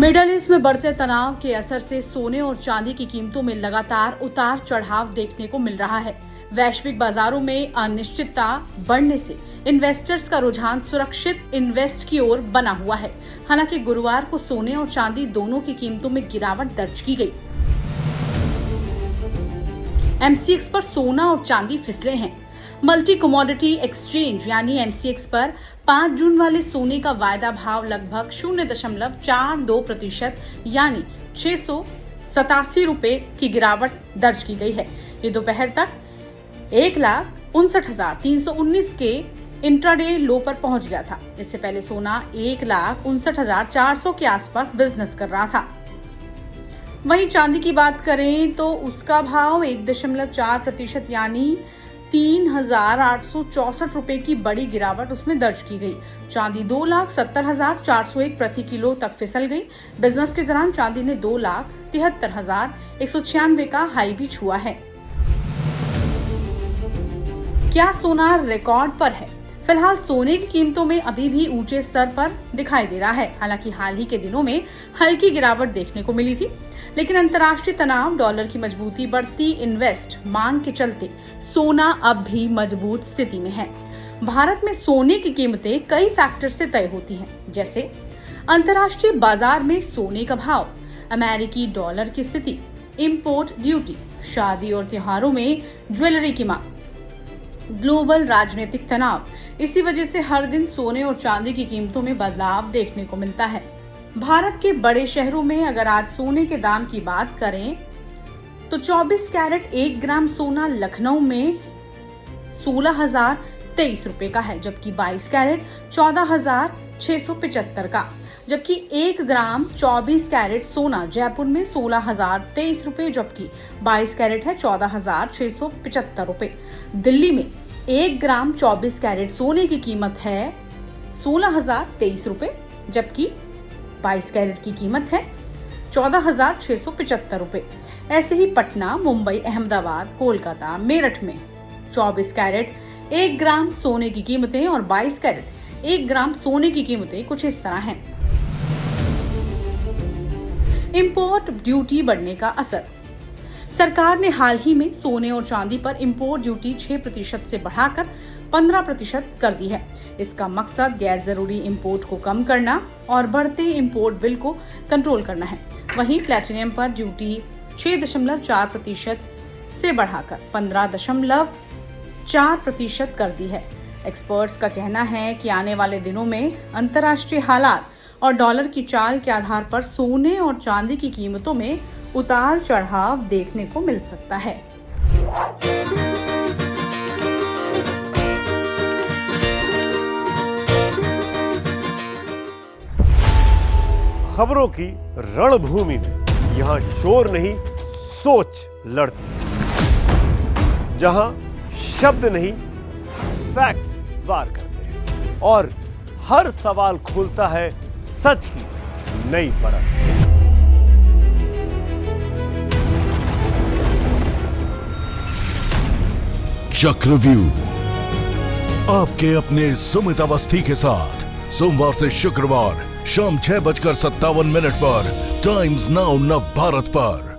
Middle east में बढ़ते तनाव के असर से सोने और चांदी की कीमतों में लगातार उतार चढ़ाव देखने को मिल रहा है। वैश्विक बाजारों में अनिश्चितता बढ़ने से इन्वेस्टर्स का रुझान सुरक्षित इन्वेस्ट की ओर बना हुआ है। हालांकि गुरुवार को सोने और चांदी दोनों की कीमतों में गिरावट दर्ज की गई। एमसीएक्स पर सोना और चांदी फिसले हैं। मल्टी कमोडिटी एक्सचेंज यानी एमसीएक्स पर 5 जून वाले सोने का वायदा भाव लगभग 0.42% यानी 687 रुपए की गिरावट दर्ज की गई है। ये दोपहर तक 1,59,319 के इंट्राडे लो पर पहुंच गया था। इससे पहले सोना 1,59,400 के आसपास बिजनेस कर रहा था। वहीं चांदी की बात करें तो उसका भाव 1.4% यानी 3,864 रुपए की बड़ी गिरावट उसमें दर्ज की गई। चांदी 2,70,401 प्रति किलो तक फिसल गई। बिजनेस के दौरान चांदी ने 2,73,196 का हाई भी छुआ है। क्या सोना रिकॉर्ड पर है? फिलहाल सोने की कीमतों में अभी भी ऊंचे स्तर पर दिखाई दे रहा है। हालांकि हाल ही के दिनों में हल्की गिरावट देखने को मिली थी, लेकिन अंतर्राष्ट्रीय तनाव, डॉलर की मजबूती, बढ़ती इन्वेस्ट मांग के चलते सोना अब भी मजबूत स्थिति में है। भारत में सोने की कीमतें कई फैक्टर से तय होती हैं, जैसे अंतर्राष्ट्रीय बाजार में सोने का भाव, अमेरिकी डॉलर की स्थिति, इंपोर्ट ड्यूटी, शादी और त्योहारों में ज्वेलरी की मांग, ग्लोबल राजनीतिक तनाव। इसी वजह से हर दिन सोने और चांदी की कीमतों में बदलाव देखने को मिलता है। भारत के बड़े शहरों में अगर आज सोने के दाम की बात करें तो 24 कैरेट 1 ग्राम सोना लखनऊ में 16,023 रुपए का है, जबकि 22 कैरेट 14,675 का। जबकि 1 ग्राम 24 कैरेट सोना जयपुर में 16,023 रुपए, जबकि 22 कैरेट है 14,675 रुपए। दिल्ली में 1 ग्राम 24 कैरेट सोने की कीमत है 16,023 रुपए, जबकि 22 कैरेट की कीमत है 14,675 रुपए। ऐसे ही पटना, मुंबई, अहमदाबाद, कोलकाता, मेरठ में 24 कैरेट 1 ग्राम सोने की कीमतें और 22 कैरेट 1 ग्राम सोने की कीमतें कुछ इस तरह हैं। इंपोर्ट ड्यूटी बढ़ने का असर। सरकार ने हाल ही में सोने और चांदी पर इंपोर्ट ड्यूटी 6% से बढ़ाकर 15% कर दी है। इसका मकसद गैर जरूरी इंपोर्ट को कम करना और बढ़ते इंपोर्ट बिल को कंट्रोल करना है। वहीं प्लैटिनम पर ड्यूटी 6.4% से बढ़ाकर 15.4% कर दी है। एक्सपर्ट्स का कहना है कि आने वाले दिनों में अंतर्राष्ट्रीय हालात और डॉलर की चाल के आधार पर सोने और चांदी की कीमतों में उतार चढ़ाव देखने को मिल सकता है। खबरों की रणभूमि में यहां शोर नहीं, सोच लड़ती, जहां शब्द नहीं, फैक्ट्स वार करते हैं और हर सवाल खोलता है सच की नई परत। चक्रव्यूह आपके अपने सुमित अवस्थी के साथ सोमवार से शुक्रवार शाम 6:57 पर टाइम्स नाउ नव भारत पर।